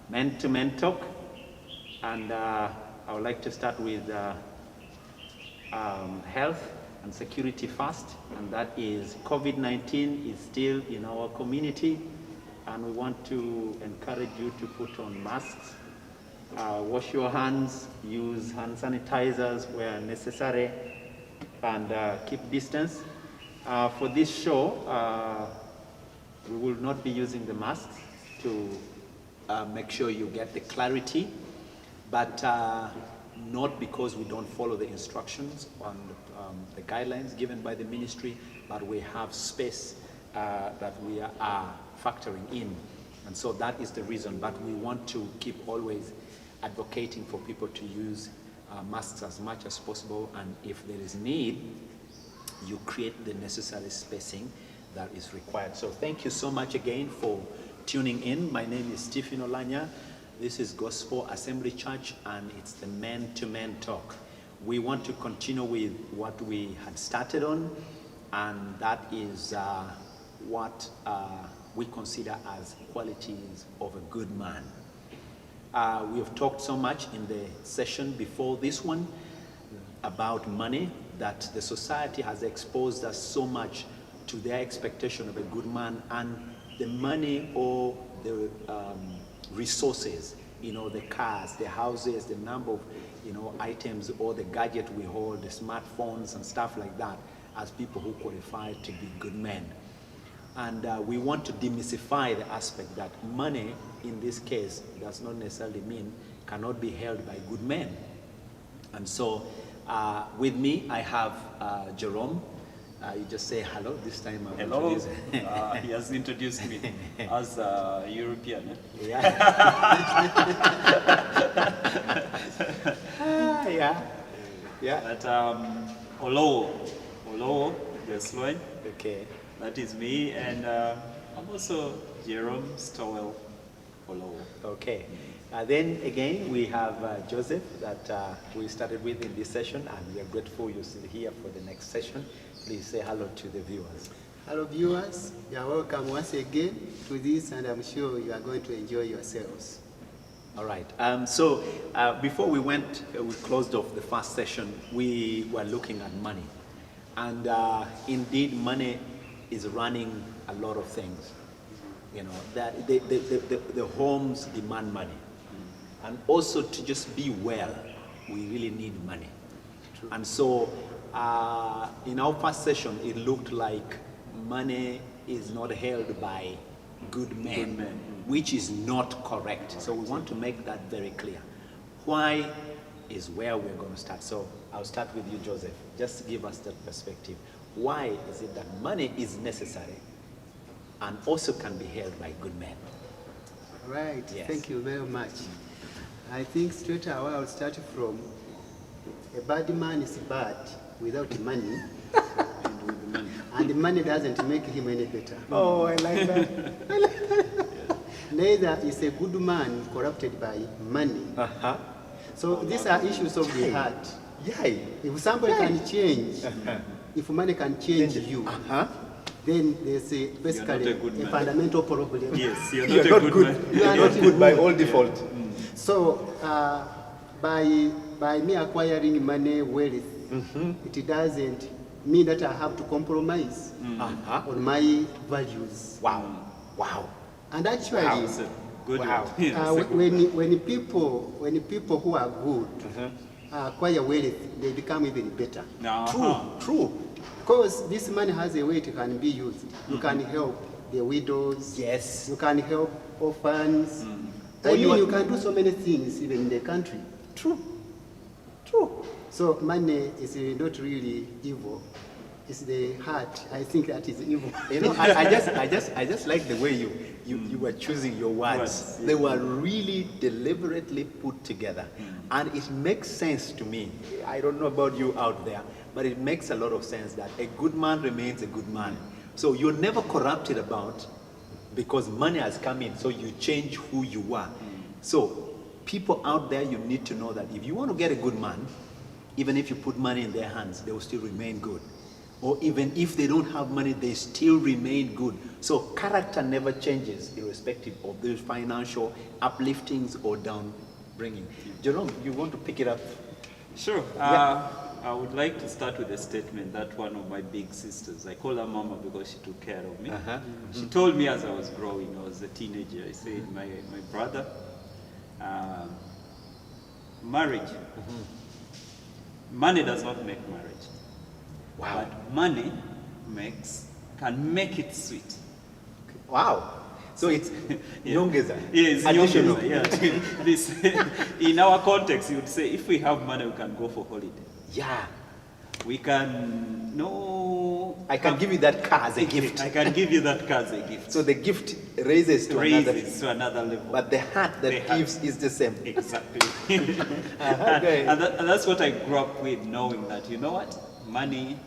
men-to-men talk, and I would like to start with health and security first, and that is COVID-19 is still in our community, and we want to encourage you to put on masks, wash your hands, use hand sanitizers where necessary, and keep distance. For this show, we will not be using the masks to make sure you get the clarity, but not because we don't follow the instructions on the guidelines given by the ministry, but we have space that we are factoring in. And so that is the reason, but we want to keep always advocating for people to use masks as much as possible, and if there is need, you create the necessary spacing that is required. So thank you so much again for tuning in. My name is Stephen Olanya. This is Gospel Assembly Church, and it's the Men-to-Men Talk. We want to continue with what we had started on, and that is what we consider as qualities of a good man. We have talked so much in the session before this one about money, that the society has exposed us so much to their expectation of a good man, and the money or the resources, you know, the cars, the houses, the number of, you know, items or the gadget we hold, the smartphones and stuff like that, as people who qualify to be good men. And we want to demystify the aspect that money, in this case, does not necessarily mean cannot be held by good men. And so with me, I have Jerome. You just say hello this time. Hello. He has introduced me as a European. Yeah. Yeah. Yeah. But hello, yes, Lloyd. Okay. That is me, and I'm also Jerome Stowell. Hello. Okay. Then again, we have Joseph that we started with in this session, and we are grateful you're still here for the next session. Please say hello to the viewers. Hello viewers, you are welcome once again to this, and I'm sure you are going to enjoy yourselves. All right. So before we closed off the first session, we were looking at money. And indeed, money is running a lot of things. You know, that the homes demand money. And also to just be well, we really need money. True. And so in our first session, it looked like money is not held by good men, which is not correct. Right. So we want to make that very clear. Why is where we're going to start. So I'll start with you, Joseph. Just give us that perspective. Why is it that money is necessary and also can be held by good men? Right. Yes. Thank you very much. I think straight away I'll start from a bad man is bad without money, and the money doesn't make him any better. Oh, I like that. I like that. Yes. Neither is a good man corrupted by money. So these are issues of the heart. Yeah. If somebody can change, if money can change you, then there's basically a fundamental problem. Yes, you're not a good man. You are not good by all default. So by me acquiring money, wealth, it doesn't mean that I have to compromise on my values. Wow. Wow. And actually, good. Wow. when people who are good acquire wealth, they become even better. True. Because this money has a way it can be used. You can help the widows. Yes. You can help orphans. I mean, you can do so many things even in the country. True. So money is not really evil. It's the heart. I think that is evil. You know, I just like the way you were choosing your words. They were really deliberately put together, and it makes sense to me. I don't know about you out there, but it makes a lot of sense that a good man remains a good man. So you're never corrupted about because money has come in, so you change who you are. So people out there, you need to know that if you want to get a good man, even if you put money in their hands, they will still remain good. or even if they don't have money, they still remain good. So character never changes irrespective of those financial upliftings or downbringing. Jerome, you want to pick it up? Sure. Yeah. I would like to start with a statement that one of my big sisters, I call her Mama because she took care of me. She told me as I was growing, I was a teenager, I said, my brother, marriage, money does not make marriage. Wow. But money can make it sweet. Wow. So it's nyongeza. Yes, additional. nyongeza, yeah. This, in our context, you would say, if we have money, we can go for holiday. Yeah. We can, no... I can give you that car as a gift. I can give you that car as a gift. So the gift raises to another level. But the heart that gives is the same. Exactly. Okay. And that's what I grew up with, knowing that, you know what? Money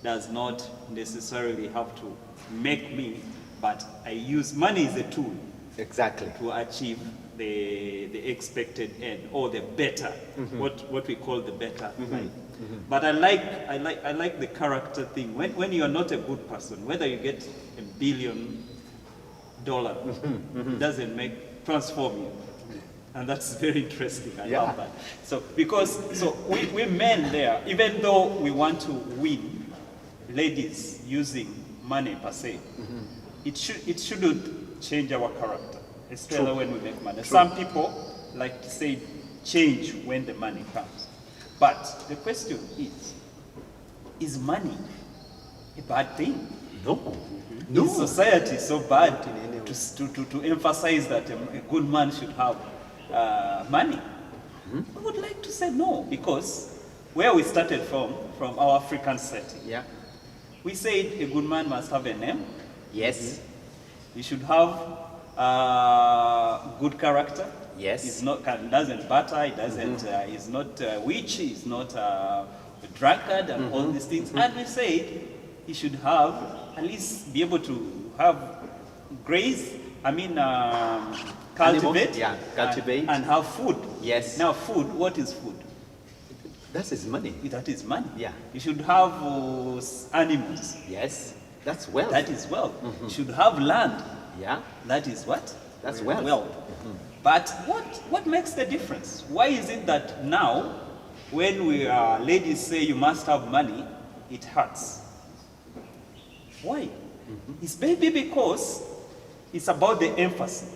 does not necessarily have to make me, but I use money as a tool. Exactly. To achieve the expected end, or the better, what we call the better life. But I like the character thing. When you are not a good person, whether you get $1 billion, it doesn't transform you. And that's very interesting. I love that. So we men there, even though we want to win ladies using money per se, it shouldn't change our character, especially when we make money. Some people like to say change when the money comes. But the question is money a bad thing? No. Is society so bad to emphasize that a good man should have money? I would like to say no, because where we started from our African setting, we said a good man must have a name. Yes. He should have good character. Yes. He's not doesn't batter. He doesn't. He's not a witch. He's not a drunkard, and all these things. And we said he should have at least be able to have grace. I mean, cultivate. Cultivate. And have food. Yes. Now, food. What is food? That is money. That is money. Yeah. You should have animals. Yes. That's wealth. That is wealth. You should have land. Yeah. That is what? That's wealth. But what makes the difference? Why is it that now, when ladies say you must have money, it hurts? Why? It's maybe because it's about the emphasis.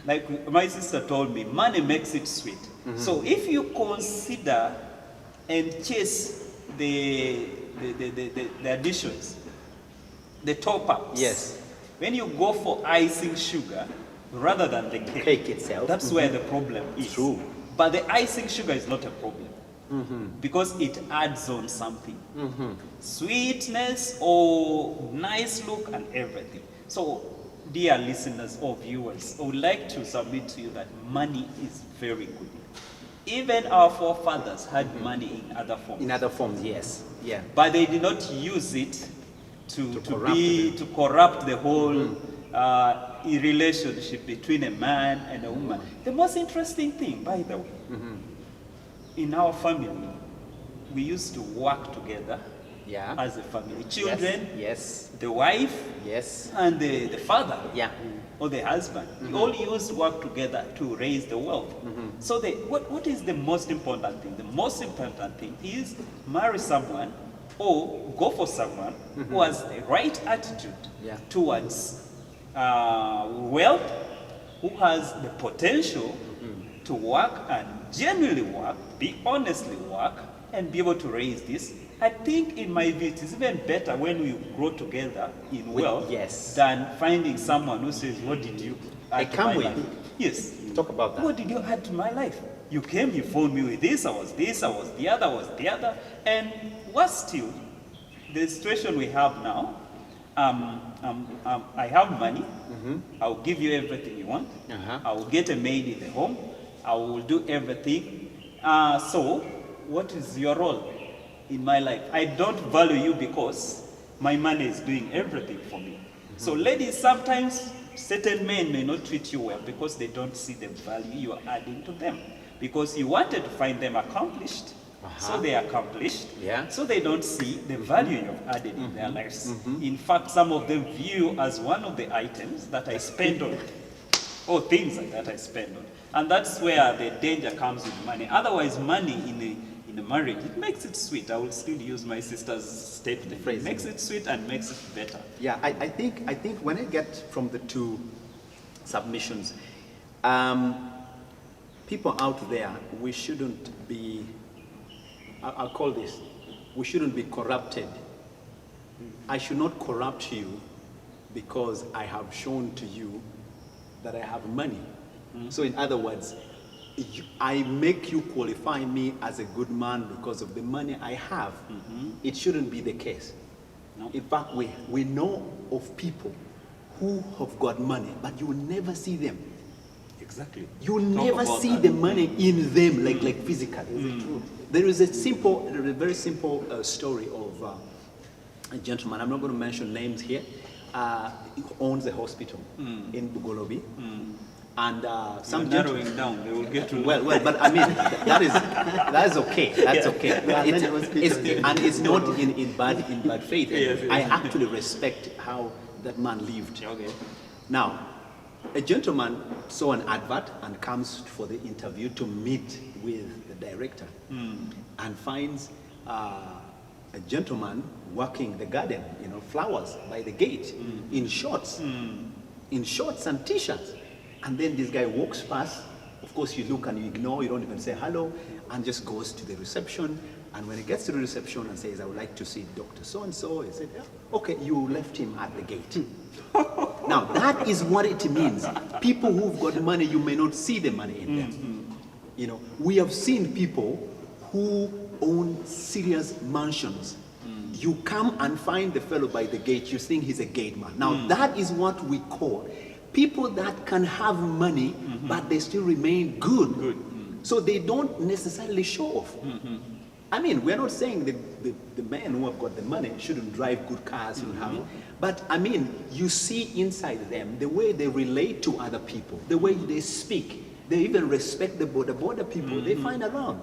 Like my sister told me, money makes it sweet. So if you consider and chase the additions, the top-ups. Yes. When you go for icing sugar rather than the cake itself, that's where the problem is. True. But the icing sugar is not a problem because it adds on something. Sweetness or nice look and everything. So, dear listeners or viewers, I would like to submit to you that money is very good. Even our forefathers had money in other forms. In other forms, yes. Yeah. But they did not use it to corrupt the whole relationship between a man and a woman. The most interesting thing, by the way, in our family, we used to work together as a family. Children, yes. The wife, yes, and the father, or the husband. We all used to work together to raise the wealth. So what is the most important thing? The most important thing is marry someone or go for someone who has the right attitude towards wealth, who has the potential to work and genuinely work, be honestly work, and be able to raise this. I think in my view, it is even better when we grow together in wealth than finding someone who says, what did you add to my life? Yes. Talk about that. What did you add to my life? You came, you phoned me with this, I was the other. And worse still, the situation we have now, I have money, I'll give you everything you want, I will get a maid in the home, I will do everything. So, what is your role in my life? I don't value you because my money is doing everything for me. So ladies, sometimes certain men may not treat you well because they don't see the value you are adding to them. Because you wanted to find them accomplished, So they are accomplished. Yeah. So they don't see the value you have added in their lives. In fact, some of them view as one of the items that I spend on, or things that I spend on. And that's where the danger comes with money. Otherwise, money in a marriage, it makes it sweet. I will still use my sister's statement. It makes it sweet and makes it better. Yeah, I think when I get from the two submissions, people out there, we shouldn't be, I'll call this, we shouldn't be corrupted. I should not corrupt you because I have shown to you that I have money. So in other words, I make you qualify me as a good man because of the money I have. It shouldn't be the case. No. In fact, we know of people who have got money, but you will never see them. Exactly. You will never see the money in them, like physically. There is a very simple story of a gentleman. I'm not going to mention names here. He owns a hospital in Bugolobi. And some narrowing down, they will get to know. Well, but I mean, that is okay. That's okay. And it's not in bad faith. Yes. I actually respect how that man lived. Okay. Now, a gentleman saw an advert and comes for the interview to meet with the director, and finds a gentleman working the garden, flowers by the gate, in shorts and t-shirts. And then this guy walks past. Of course, you look and you ignore, you don't even say hello, and just goes to the reception. And when he gets to the reception and says, I would like to see Dr. So-and-so, he said, yeah, okay, you left him at the gate. Now, that is what it means. People who've got money, you may not see the money in them. We have seen people who own serious mansions. You come and find the fellow by the gate, you think he's a gate man. Now, that is what we call people that can have money, but they still remain good. So they don't necessarily show off. I mean, we're not saying the men who have got the money shouldn't drive good cars, shouldn't have, but I mean, you see inside them the way they relate to other people, the way they speak. They even respect the border people they find around.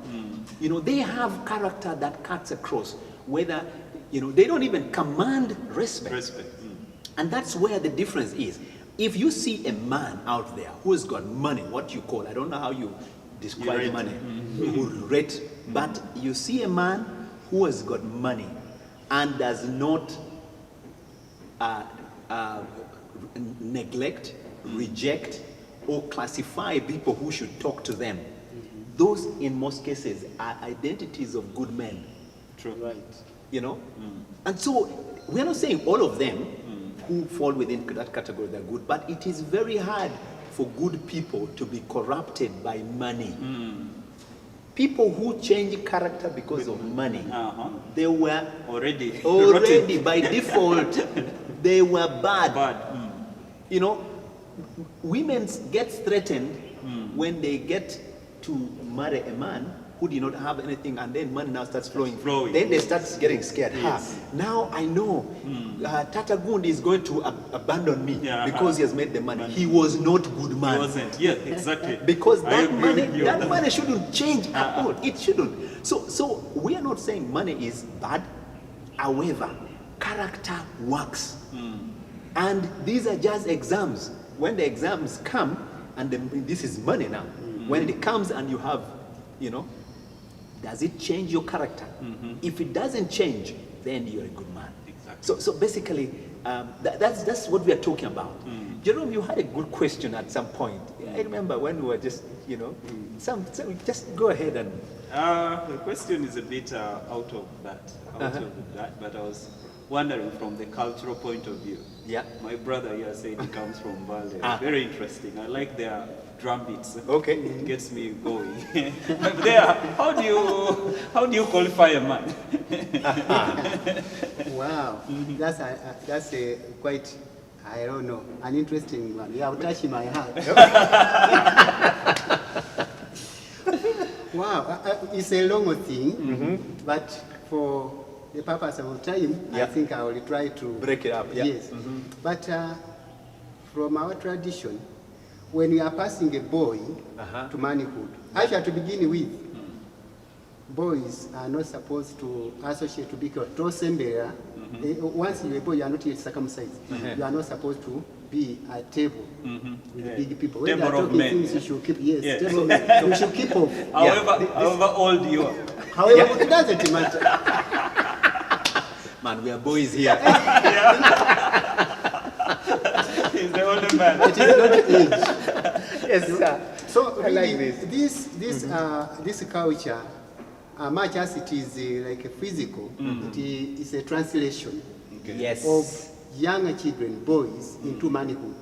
They have character that cuts across, whether, they don't even command respect. And that's where the difference is. If you see a man out there who has got money, what you call, I don't know how you describe money, who rate, but you see a man who has got money and does not neglect, reject, or classify people who should talk to them. Those, in most cases, are identities of good men. True. Right. And so, we're not saying all of them who fall within that category, they're good, but it is very hard for good people to be corrupted by money. People who change character because of money, they were already by default, they were bad. Women get threatened when they get to marry a man who did not have anything, and then money now starts flowing. Then they start getting scared. Now I know Tata Gund is going to abandon me because he has made the money. He was not good man. He wasn't. Yeah, exactly. Because that money shouldn't change at all. It shouldn't. So we are not saying money is bad. However, character works. And these are just exams. When the exams come, and this is money now. When it comes and you have, does it change your character? If it doesn't change, then you're a good man. Exactly. So basically, that's what we are talking about. Jerome, you had a good question at some point. I remember when we were just, just go ahead and. The question is a bit out of that, but I was wondering from the cultural point of view. Yeah. My brother here said he comes from Vale. Very interesting. I like their drum beats. Okay. It gets me going. There, how do you qualify a man? Wow, that's a quite, I don't know, an interesting one. You have touched my heart. Wow, it's a long thing, but for the purpose of time, I think I will try to break it up. Yeah. Yes, but from our tradition, when we are passing a boy to manhood, actually to begin with, boys are not supposed to associate to be tosembera. Once you're a boy, you are not yet circumcised. You are not supposed to be at table with big people. When Table they are of talking men. things, you should keep, yes, table of men. You should keep off. However old you are. However, it doesn't matter. Man, we are boys here. He's the older man. It is not age. Yes, sir. So I like really, this. this culture, much as it is like a physical, it is a translation Yes. of younger children, boys, into manhood.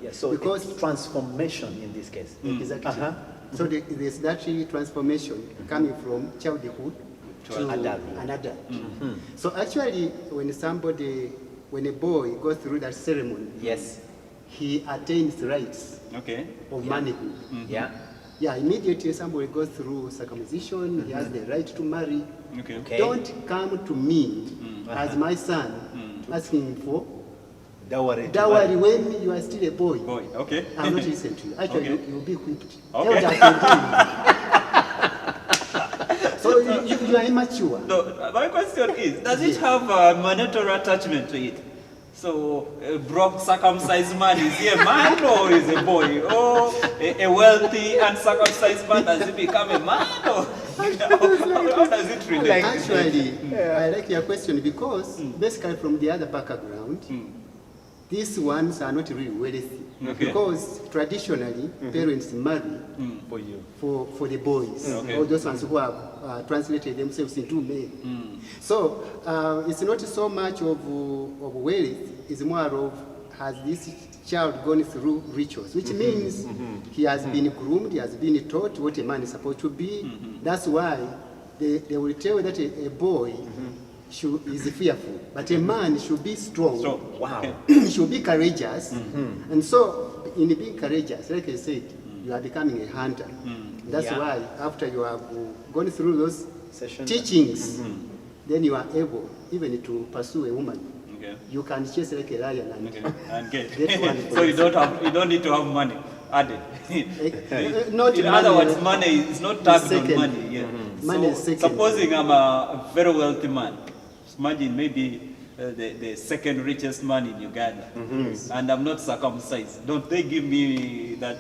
Yeah, so Because- it's transformation in this case. Exactly. So there's that transformation coming from childhood to adulthood. an adult. So actually, when a boy goes through that ceremony, Yes. he attains rights Okay. of manhood. Yeah. Yeah, immediately somebody goes through circumcision, he has the right to marry. Okay. Okay. Don't come to me as my son asking for Dowry. dowry when you are still a boy. Boy. Okay. I will not listen to you. Actually, Okay. you'll be whipped. Okay. Elders will deal with you. So you are immature. No, my question is, does it have a monetary attachment to it? So, a broke circumcised man, is he a man or is a boy? Or a wealthy uncircumcised man, does he become a man? Or how does it relate? Actually, I like your question because basically from the other background, these ones are not really wealthy. Okay. Because traditionally, parents marry For you. for the boys, Okay. or those ones who have translated themselves into men. So it's not so much of wealth, it's more of has this child gone through rituals, which means he has been groomed, he has been taught what a man is supposed to be. That's why they will tell you that a boy is fearful, but a man should be strong. So, Wow. Should be courageous. And so, in being courageous, like I said, you are becoming a hunter. That's Yeah. why, after you have gone through those Session. teachings, then you are able even to pursue a woman. okay. You can chase like a lion and Okay. And get. Get one So you don't need to have money added. not In other words, money is not tagged on second. money. Yeah. Money is So second. supposing I'm a very wealthy man, imagine maybe the second richest man in Uganda, and I'm not circumcised. Don't they give me that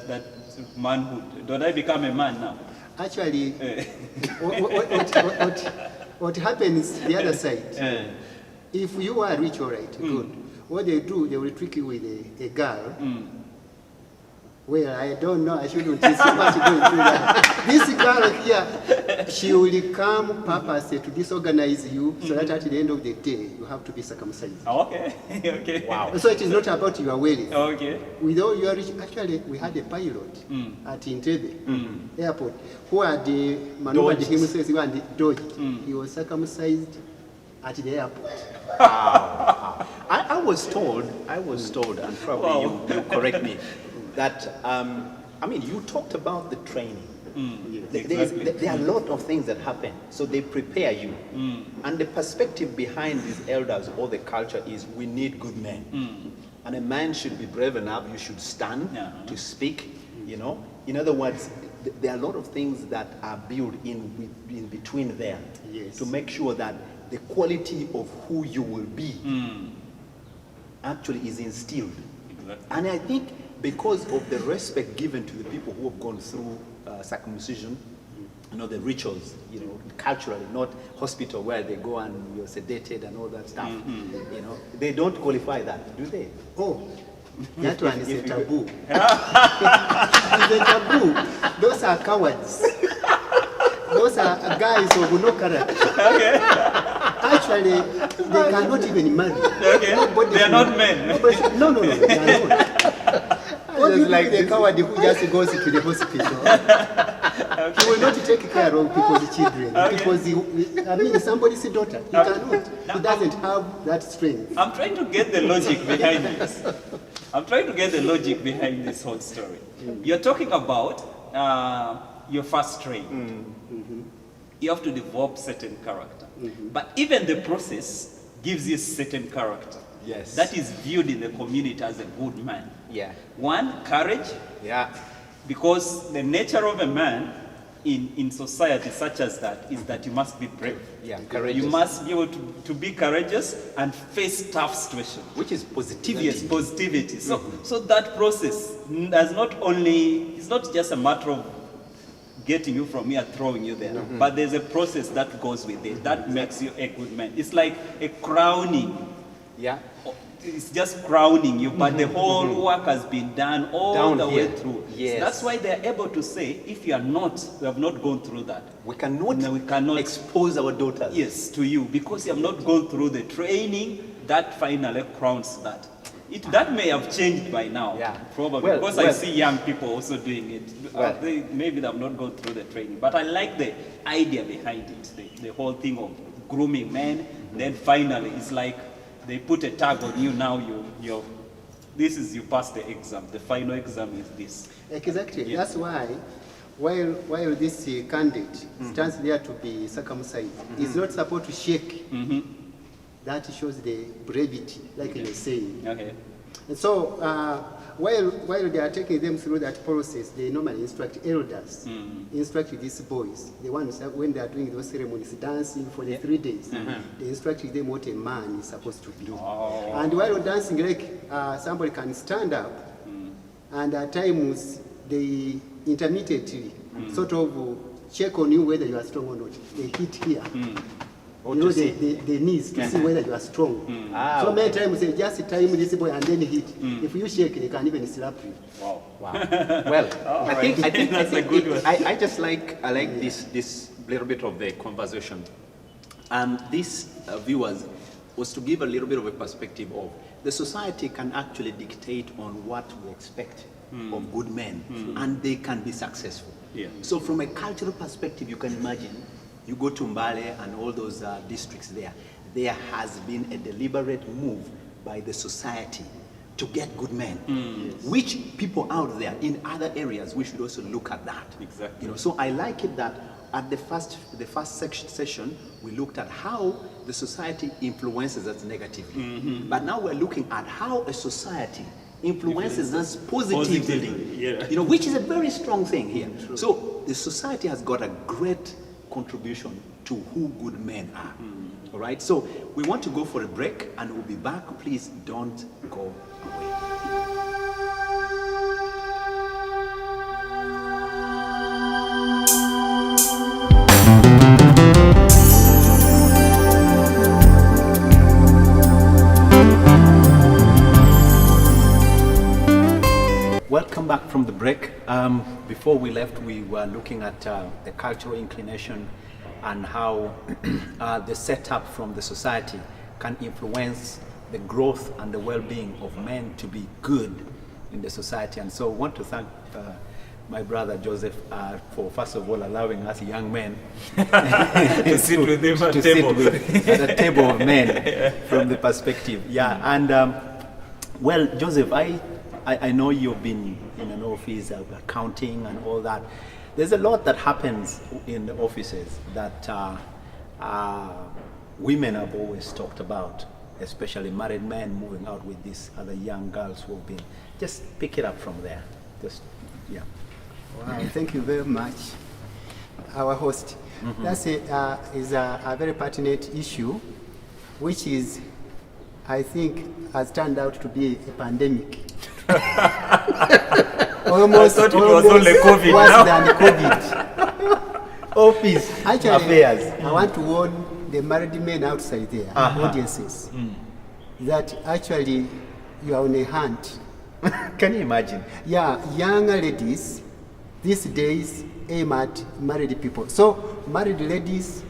manhood? Don't I become a man now? Actually, what happens the other side, if you are rich, all right, good. What they do, they will trick you with a girl. Well, I don't know, I shouldn't say so much going through that. This girl here, she will come purposely to disorganize you so that at the end of the day, you have to be circumcised. Oh, okay. Okay. Wow. So it is not about your wealth. Okay. With all your rich, actually, we had a pilot at Entebbe airport who had maneuvered Dodged. himself and dodged. He was circumcised at the airport. I was told, and probably you correct me, that, I mean, you talked about the training. There are a lot of things that happen. So they prepare you. And the perspective behind these elders or the culture is we need good men. And a man should be brave enough, you should stand to speak, you know. In other words, there are a lot of things that are built in between there Yes. to make sure that the quality of who you will be actually is instilled. Exactly. And I think because of the respect given to the people who have gone through circumcision, you know, the rituals, you know, culturally, not hospital where they go and you're sedated and all that stuff, you know, they don't qualify that, do they? Oh, that one is a If you- taboo. It's a taboo. Those are cowards. Those are guys of no character. Actually, they cannot even marry. Okay. They are not men. No, they are not. What do you like think the this. coward who just goes to the hospital? He will not take care of people's children because I mean somebody's daughter. He cannot. He doesn't have that strength. I'm trying to get the logic behind this. I'm trying to get the logic behind this whole story. You're talking about your first train. You have to develop certain character. But even the process gives you certain character. Yes. That is viewed in the community as a good man. Yeah. One, courage, Yeah. because the nature of a man in society such as that is that you must be brave. Yeah, courageous. You must be able to be courageous and face tough situations. Which is positivity. Yes, positivity. So that process does not only, it's not just a matter of getting you from here, throwing you there, but there's a process that goes with it that makes you a good man. It's like a crowning. Yeah. It's just crowning you, but the whole work has been done all Down the here. way through. Yes. So that's why they're able to say, if you have not gone through that, We cannot, no, we cannot expose our daughters. yes, to you, because you have not gone through the training that finally crowns that. That may have changed by now, Yeah. probably, Well, because well. I see young people also doing it. Well. Maybe they have not gone through the training, but I like the idea behind it, the whole thing of grooming men. Then finally, it's like they put a tag on you. Now you passed the exam. The final exam is this. Exactly. Yeah. That's why, while this candidate stands there to be circumcised, he's not supposed to shake. That shows the brevity, like you're saying. Okay. And so, while they are taking them through that process, they normally instruct elders, instruct these boys, the ones that when they are doing those ceremonies, dancing for the 3 days, they instruct them what a man is supposed to do. Oh. And while dancing, like somebody can stand up, and at times they intermittently sort of check on you whether you are strong or not. They hit here. Or You know, to see. the knees to see whether you are strong. Ah, So many okay. times they just time this boy and then hit. If you shake, they can even slap you. Wow. Wow. Well, I think That's a good one. I just like this little bit of the conversation, and this viewers was to give a little bit of a perspective of the society can actually dictate on what we expect of good men, and they can be successful. Yeah. So from a cultural perspective, you can imagine you go to Mbale and all those districts there. There has been a deliberate move by the society to get good men, which people out there in other areas, we should also look at that. Exactly. You know, so I like it that at the first session, we looked at how the society influences us negatively. But now we're looking at how a society influences us positively. Positively, yeah. You know, which is a very strong thing here. So the society has got a great contribution to who good men are. All right, so we want to go for a break and we'll be back. Please don't go away. Welcome back from the break. Before we left, we were looking at the cultural inclination and how the setup from the society can influence the growth and the well-being of men to be good in the society. And so I want to thank my brother Joseph for first of all allowing us young men To sit with him at to table. sit at a table of men from the perspective. Yeah, and well, Joseph, I know you've been in an office, accounting and all that. There's a lot that happens in the offices that women have always talked about, especially married men moving out with these other young girls who have been. Just pick it up from there. Just, yeah. Wow, thank you very much, our host. That's a very pertinent issue, which is, I think, has turned out to be a pandemic. Almost, I thought it was only COVID worse now. than COVID. Office Actually, affairs. I want to warn the married men outside there, audiences, that actually you are on a hunt. Can you imagine? Yeah, young ladies these days aim at married people. So, married ladies,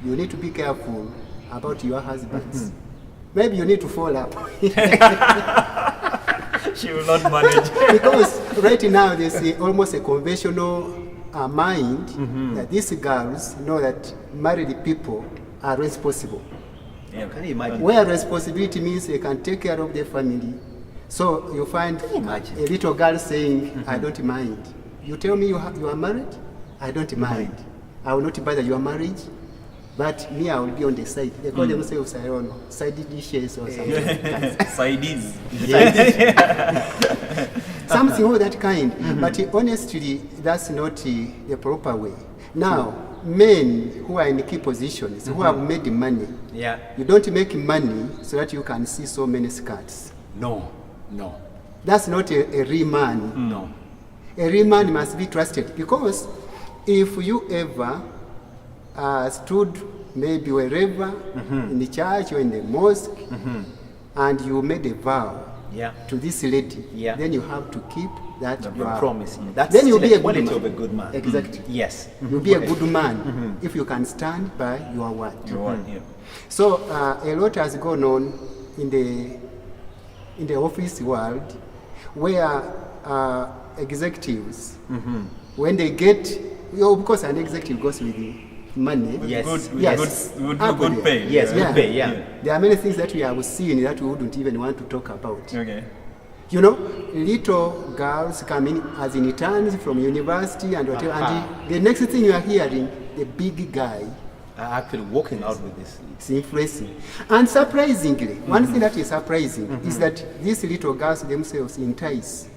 you need to be careful about your husbands. Maybe you need to fall up. She will not manage. Because right now there's almost a conventional mind that these girls know that married people are responsible. Yeah. Can you imagine? Where responsibility means they can take care of their family. So you find imagine? a little girl saying, I don't mind. You tell me you are married? I don't mind. I will not bother your marriage, but me, I will be on the side. They call themselves, I don't know, side dishes or something like that. Sidees. Something of that kind. But honestly, that's not the proper way. Now, men who are in key positions, who have made money, you don't make money so that you can see so many skirts. No. That's not a real man. No. A real man must be trusted, because if you ever stood maybe wherever, in the church or in the mosque, and you made a vow to this lady, then you have to keep that vow. Promise. That's then you'll be a quality good man. of a good man. Exactly. Yes. You'll be a good man if you can stand by your word. So a lot has gone on in the office world, where executives, when they get, because an executive goes with the money. Good pay. Yes, good pay, There are many things that we have seen that we wouldn't even want to talk about. Okay. You know, little girls come in as interns from university and whatever, and the next thing you are hearing, the big guy are actually walking out with this. It's influencing. And surprisingly, one thing that is surprising is that these little girls themselves entice.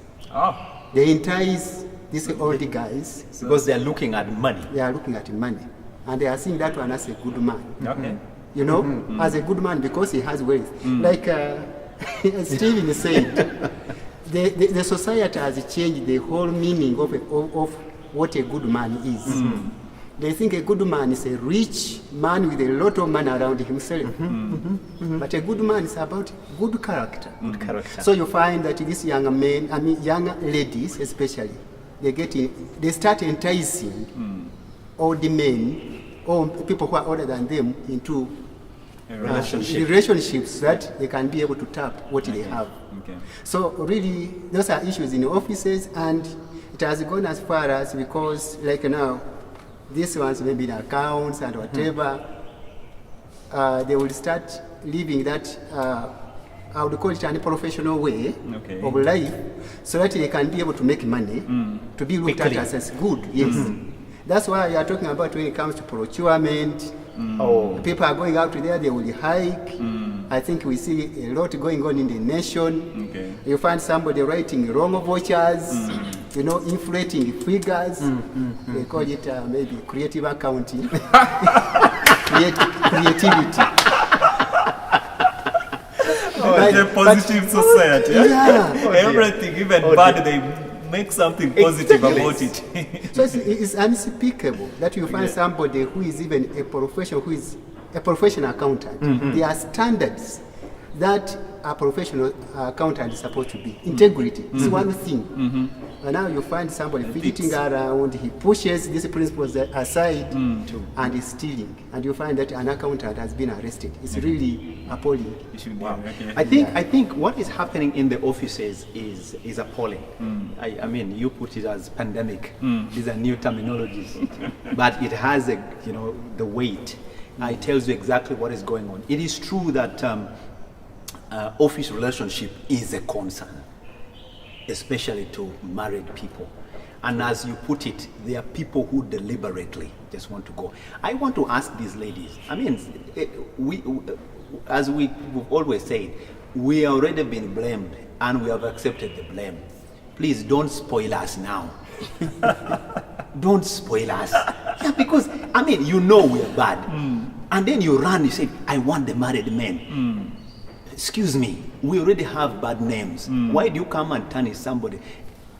They entice these old guys. Because they are looking at money. They are looking at money. And they are seeing that one as a good man. Okay. You know, as a good man because he has wealth. Like Stephen said, the society has changed the whole meaning of what a good man is. They think a good man is a rich man with a lot of money around himself. But a good man is about good character. Good character. So you find that these young men, young ladies especially, they start enticing old men or people who are older than them into relationships that they can be able to tap what they have. So really, those are issues in the offices, and it has gone as far as, because like now, these ones maybe in accounts and whatever, they will start living that, I would call it an unprofessional way of life, so that they can be able to make money, to be looked at as good. Yes. That's why you are talking about when it comes to procurement. People are going out there, they will hike. I think we see a lot going on in the nation. You find somebody writing wrong vouchers, you know, inflating figures. They call it maybe creative accounting. Creativity. It's a positive society. Everything, even bad, they make something positive about it. So it's unspeakable that you find somebody who is even a professional accountant. There are standards that a professional accountant is supposed to be. Integrity is one thing. And now you find somebody fidgeting around, he pushes these principles aside and is stealing. And you find that an accountant has been arrested. It's really appalling. I think what is happening in the offices is appalling. I mean, you put it as pandemic. These are new terminologies, but it has the weight. It tells you exactly what is going on. It is true that office relationship is a concern, especially to married people. And as you put it, there are people who deliberately just want to go. I want to ask these ladies, I mean, as we've always said, we have already been blamed and we have accepted the blame. Please don't spoil us now. Don't spoil us. Yeah, because, I mean, you know we are bad. And then you run, you say, I want the married men. Excuse me, we already have bad names. Why do you come and tarnish somebody?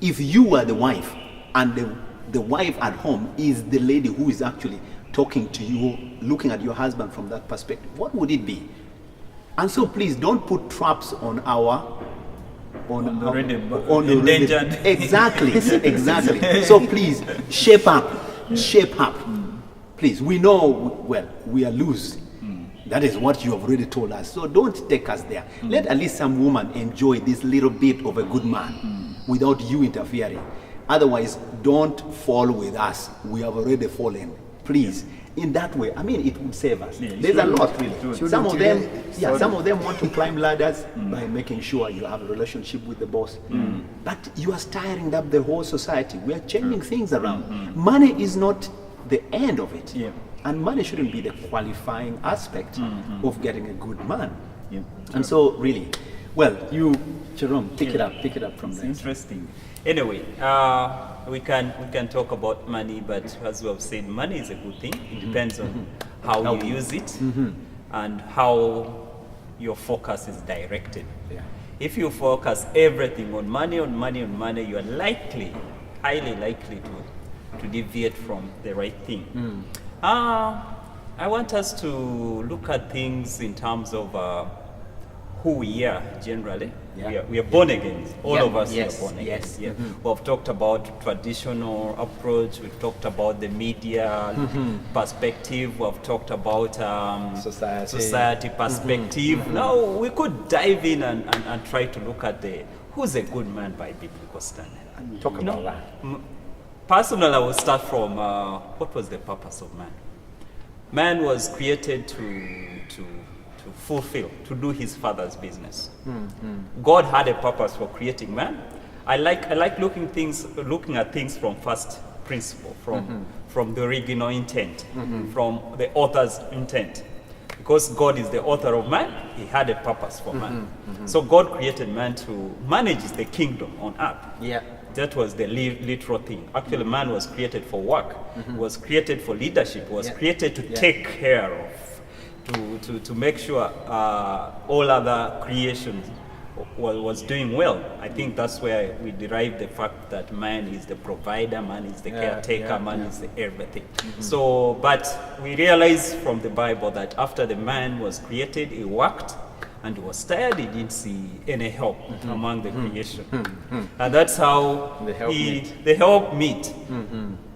If you are the wife and the wife at home is the lady who is actually talking to you, looking at your husband from that perspective, what would it be? And so please don't put traps on endangered. Exactly. So please shape up. Please, we know, well, we are loose. That is what you have already told us. So don't take us there. Let at least some woman enjoy this little bit of a good man without you interfering. Otherwise, don't fall with us. We have already fallen. Please. In that way, I mean, it would save us. There's a lot, really. Some of them want to climb ladders by making sure you have a relationship with the boss. But you are stirring up the whole society. We are changing things around. Money is not the end of it. And money shouldn't be the qualifying aspect of getting a good man. And so, really, Well, you, Jerome, pick it up from It's there. interesting. Anyway, we can talk about money, but as we have said, money is a good thing. It depends on how you use it and how your focus is directed. Yeah. If you focus everything on money, you are highly likely to deviate from the right thing. I want us to look at things in terms of who we are generally. Yeah. We are born again. All of us Yes. are born again. Yes. Yeah. We've talked about traditional approach. We've talked about the media perspective. We've talked about society perspective. Now we could dive in and try to look at who's a good man by biblical standard. Talk about that. Personally, I will start from what was the purpose of man? Man was created to fulfill, to do his father's business. God had a purpose for creating man. I like looking at things from first principle, from the original intent, from the author's intent. Because God is the author of man, he had a purpose for man. So God created man to manage the kingdom on earth. Yeah. That was the literal thing. Actually, man was created for work, was created for leadership, was created to take care of, to make sure all other creations was doing well. I think that's where we derive the fact that man is the provider, man is the caretaker, man is the everything. So, but we realize from the Bible that after the man was created, he worked, and he was tired, he didn't see any help among the creation. And that's how the help meet.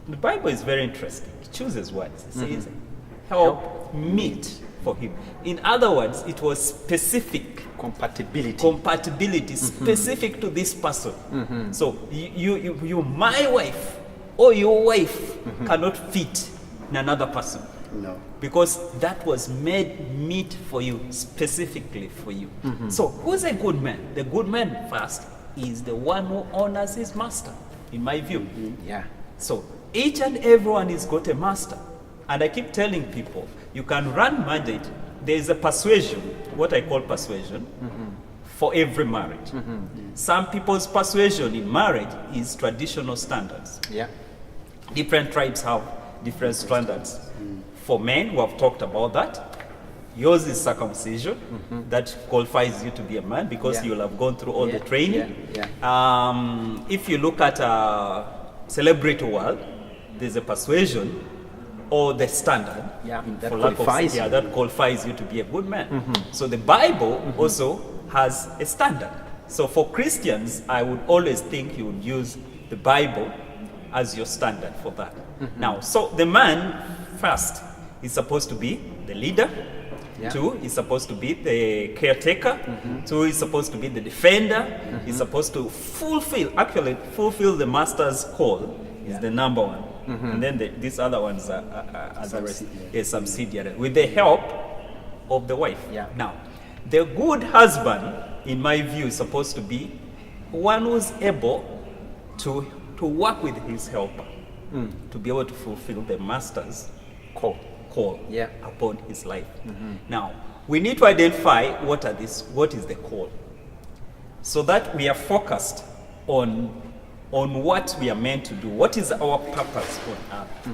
The Bible is very interesting. It chooses words. It says, help meet for him. In other words, it was specific. Compatibility, specific to this person. So you, my wife, or your wife cannot fit in another person. No. Because that was made meet for you, specifically for you. So who's a good man? The good man first is the one who honors his master, in my view. Yeah. So each and everyone has got a master. And I keep telling people, you can run mandate. There is a persuasion, what I call persuasion, for every marriage. Some people's persuasion in marriage is traditional standards. Yeah. Different tribes have different standards. For men, we have talked about that. Yours is circumcision. That qualifies you to be a man because you'll have gone through all the training. If you look at celebrity world, there's a persuasion or the standard that that qualifies you to be a good man. So the Bible also has a standard. So for Christians, I would always think you would use the Bible as your standard for that. Now, so the man first is supposed to be the leader. Two, he's supposed to be the caretaker. Two, he's supposed to be the defender. He's supposed to fulfill the master's call is the number one. And then these other ones are subsidiary with the help of the wife. Now, the good husband, in my view, is supposed to be one who's able to work with his helper to be able to fulfill the master's call upon his life. Now, we need to identify what is the call, so that we are focused on what we are meant to do. What is our purpose on earth?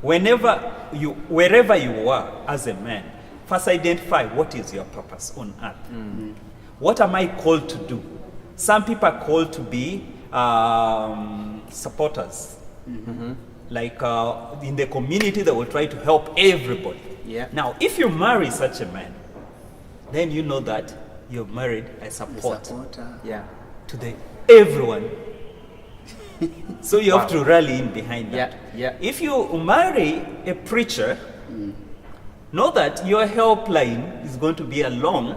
Wherever you are as a man, first identify what is your purpose on earth. What am I called to do? Some people are called to be supporters. Like in the community, they will try to help everybody. Now, if you marry such a man, then you know that you've married a supporter. To everyone. So you have to rally in behind that. If you marry a preacher, know that your helpline is going to be along.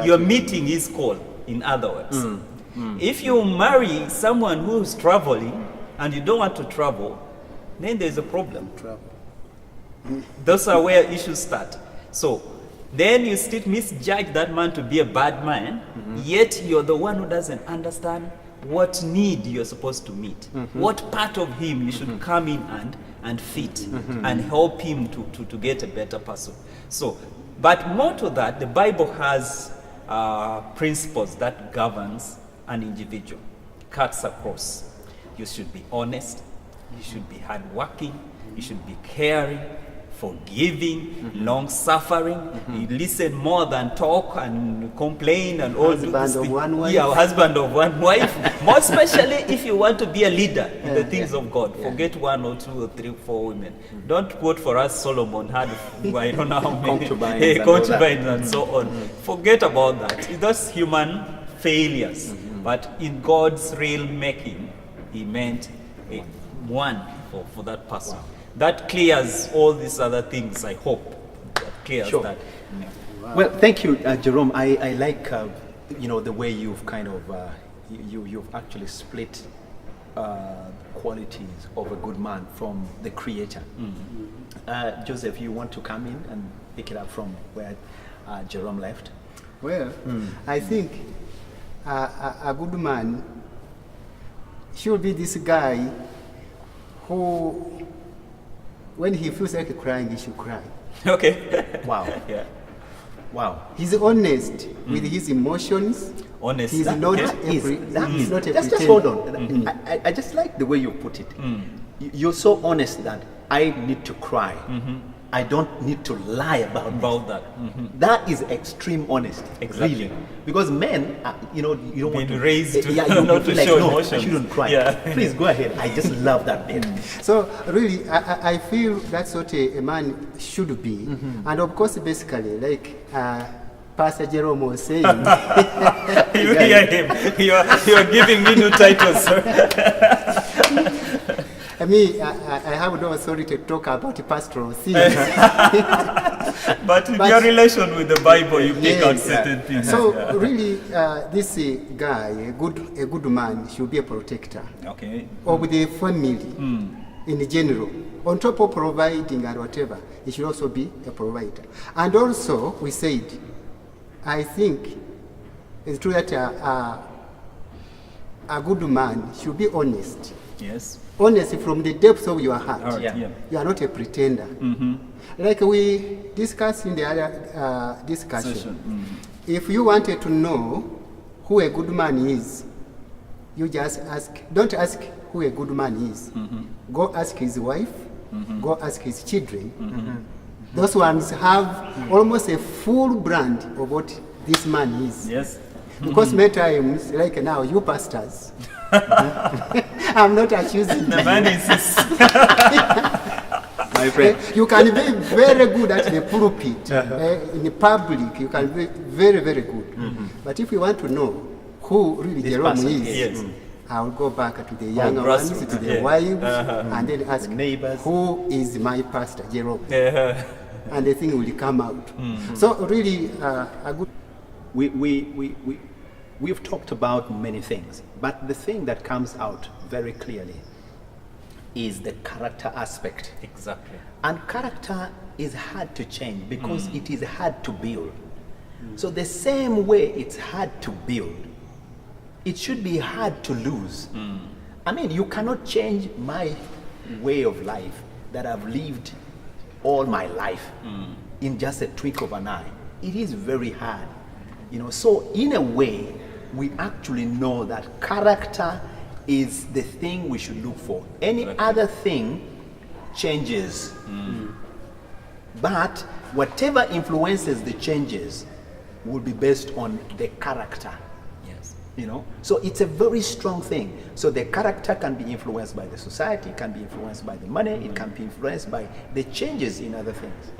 You're meeting his call, in other words. If you marry someone who's traveling and you don't want to travel, then there's a problem. Those are where issues start. So then you still misjudge that man to be a bad man, yet you're the one who doesn't understand what need you're supposed to meet. What part of him you should come in and fit and help him to get a better person. So, but more to that, the Bible has principles that governs an individual. Cuts across. You should be honest. You should be hardworking. You should be caring, forgiving, long-suffering. You listen more than talk and complain and all these Husband of things. one wife. Yeah, husband of one wife. More especially if you want to be a leader in the things of God. Forget 1 or 2 or 3 or 4 women. Don't quote for us Solomon had, I don't know how many concubines and so on. Forget about that. That's human failures. But in God's real making, He meant one for that person. That clears all these other things, I hope. That clears that. Wow. Well, thank you, Jerome. I like, the way you've kind of, you've actually split qualities of a good man from the Creator. Joseph, you want to come in and pick it up from where Jerome left? Well, I think a good man should be this guy who, when he feels like crying, he should cry. Okay. Wow. Yeah. Wow. He's honest with his emotions. Honest. He's not a He's not a just pretender. hold on. I just like the way you put it. You're so honest that I need to cry. I don't need to lie about that. That is extreme honesty. Exactly. Really. Because men, you don't want to raised to not to like, show no, emotions. I shouldn't cry. Yeah. Please go ahead. I just love that bit. So really, I feel that's what a man should be. And of course, basically, like Pastor Jerome was saying. You hear him. You are giving me new titles, sir. I mean, I have no authority to talk about pastoral things. But in your relation with the Bible, you pick out certain things. So really, this guy, a good man, should be a protector Okay. of the family in general. On top of providing and whatever, he should also be a provider. And also, we said, I think it's true that a good man should be honest. Yes. Honest from the depths of your heart. All right. Yeah. You are not a pretender. Like we discussed in the other discussion. If you wanted to know who a good man is, you just ask. Don't ask who a good man is. Go ask his wife. Go ask his children. Those ones have almost a full brand of what this man is. Yes. Because many times, like now, you pastors, I'm not accusing The man is My friend. you can be very good at the pulpit, in the public, you can be very, very good. But if you want to know who really This Jerome person, is, yes. I will go back to the younger ones, grassroots, to the yeah. wives, and then ask, neighbors. who is my pastor, Jerome? And the thing will come out. So really, a good... We've talked about many things, but the thing that comes out very clearly is the character aspect. Exactly. And character is hard to change because it is hard to build. So the same way it's hard to build, it should be hard to lose. I mean, you cannot change my way of life that I've lived all my life in just a twinkle of an eye. It is very hard. So in a way, we actually know that character is the thing we should look for. Any other thing changes. But whatever influences the changes will be based on the character. Yes. So it's a very strong thing. So the character can be influenced by the society, can be influenced by the money, it can be influenced by the changes in other things.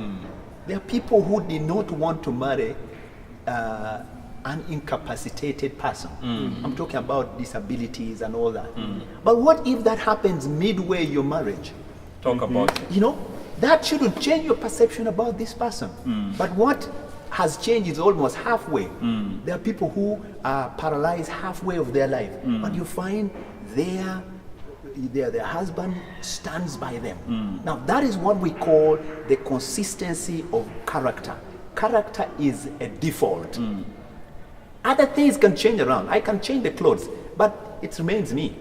There are people who did not want to marry an incapacitated person. I'm talking about disabilities and all that. But what if that happens midway your marriage? Talk about it. That shouldn't change your perception about this person. But what has changed is almost halfway. There are people who are paralyzed halfway of their life, but you find their husband stands by them. Now that is what we call the consistency of character. Character is a default. Other things can change around. I can change the clothes, but it remains me.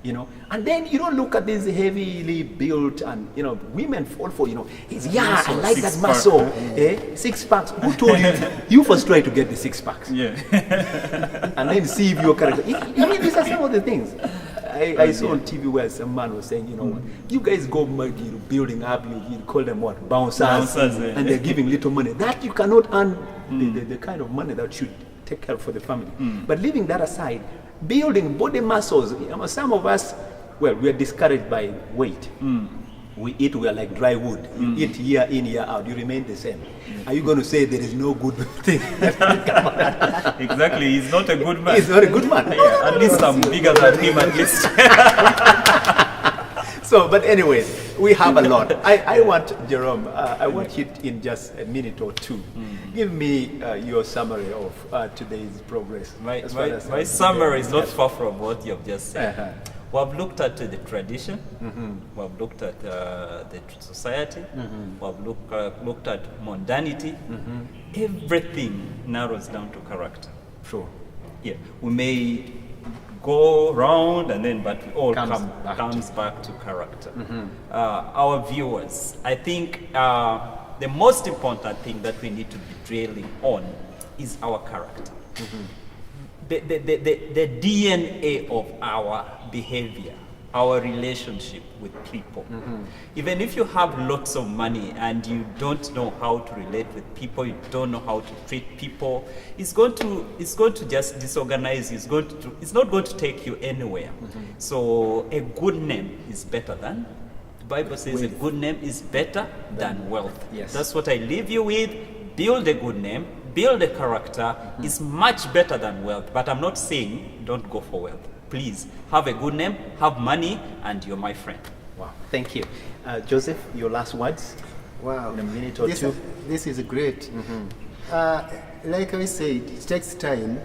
you know. And then you don't look at this heavily built and, you know, women fall for, you know, yeah, I like that muscle. Eh? 6 packs. Who told you? You first try to get the 6 packs. Yeah. And then see if your character. I mean, these are some of the things. I saw on TV where some man was saying, you know, you guys go building up, you call them what? Bouncers. And they're giving little money. That you cannot earn the kind of money that should take care for the family. But leaving that aside, building body muscles, you know, some of us, well, we are discouraged by weight. We eat, we are like dry wood. You eat year in, year out, you remain the same. Are you going to say there is no good thing? Exactly, he's not a good man. He's not a good man. Yeah, at least I'm bigger than him, at least. So, but anyways, we have a lot. I want, Jerome, I want you in just a minute or two. Give me your summary of today's progress. My summary is not far from what you have just said. We have looked at the tradition, we have looked at the society, we have looked at modernity. Everything narrows down to character. Sure. Yeah, we may go round and then, but it all comes back to character. Our viewers, I think the most important thing that we need to be drilling on is our character. The DNA of our behavior, our relationship with people. Even if you have lots of money and you don't know how to relate with people, you don't know how to treat people, it's going to just disorganize you. It's not going to take you anywhere. So a good name is better than, the Bible says a good name is better than wealth. Yes. That's what I leave you with. Build a good name, build a character is much better than wealth. But I'm not saying don't go for wealth. Please have a good name, have money, and you're my friend. Wow, thank you. Joseph, your last words? Wow. In a minute or two. This is great. Like I said, it takes time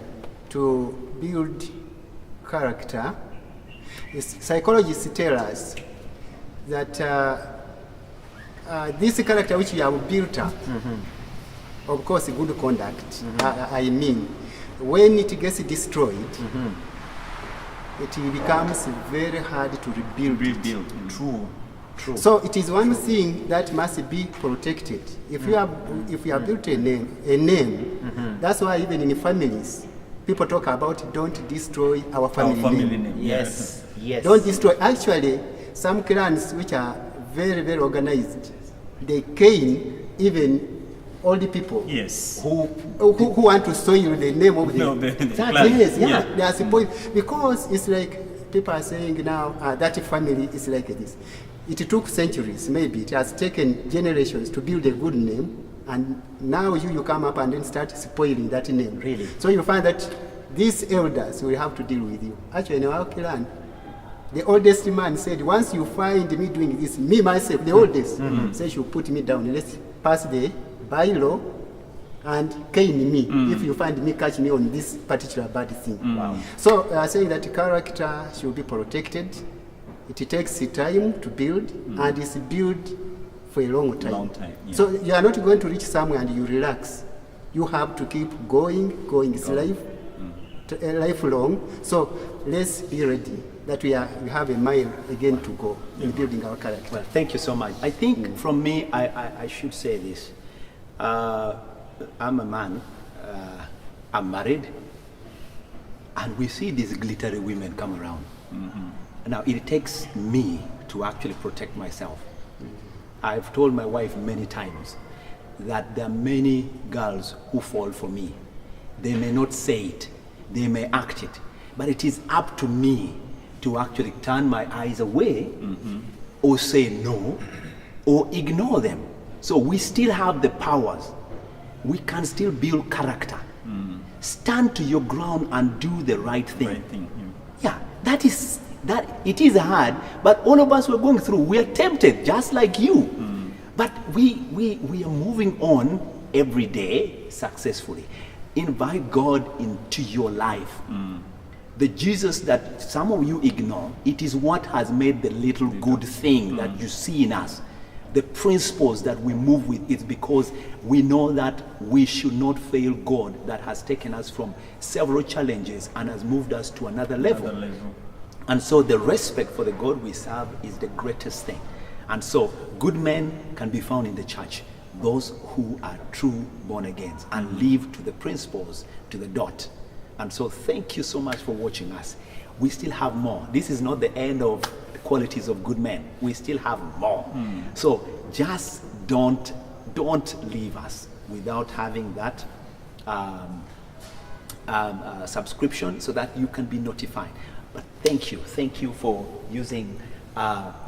to build character. Psychologists tell us that this character which you have built up, of course, good conduct, I mean, when it gets destroyed, it becomes very hard to rebuild. True. So it is one thing that must be protected. If you have built a name, that's why even in families, people talk about don't destroy our family name. Yes. Don't destroy. Actually, some clans which are very, very organized, they cane even old people who want to soil the name of the clan. Yes, they are supposed, because it's like people are saying now that family is like this. It took centuries, maybe it has taken generations to build a good name, and now you come up and then start spoiling that name. Really? So you find that these elders will have to deal with you. Actually, in our clan, the oldest man said, once you find me doing this, me myself, the oldest, says you put me down. Let's pass the bylaw and cane me if you find me, catch me on this particular bad thing. Wow. So saying that character should be protected. It takes time to build, and it's built for a long time. So you are not going to reach somewhere and you relax. You have to keep going. It's lifelong. So let's be ready that we have a mile again to go in building our character. Well, thank you so much. I think from me, I should say this. I'm a man, I'm married, and we see these glittery women come around. Now, it takes me to actually protect myself. I've told my wife many times that there are many girls who fall for me. They may not say it, they may act it, but it is up to me to actually turn my eyes away or say no or ignore them. So we still have the powers. We can still build character. Stand to your ground and do the right thing. Yeah, it is hard, but all of us were going through. We are tempted, just like you. But we are moving on every day successfully. Invite God into your life. The Jesus that some of you ignore, it is what has made the little good thing that you see in us. The principles that we move with, it's because we know that we should not fail God that has taken us from several challenges and has moved us to another level. And so the respect for the God we serve is the greatest thing. And so good men can be found in the church, those who are true born again and live to the principles, to the dot. And so thank you so much for watching us. We still have more. This is not the end of the qualities of good men. We still have more. So just don't leave us without having that subscription so that you can be notified. But thank you for using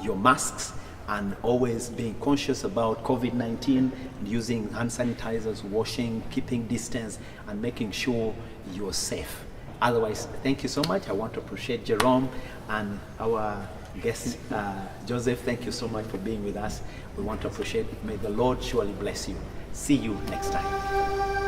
your masks and always being conscious about COVID-19, using hand sanitizers, washing, keeping distance, and making sure you're safe. Otherwise, thank you so much. I want to appreciate Jerome and our guest, Joseph. Thank you so much for being with us. We want to appreciate it. May the Lord surely bless you. See you next time.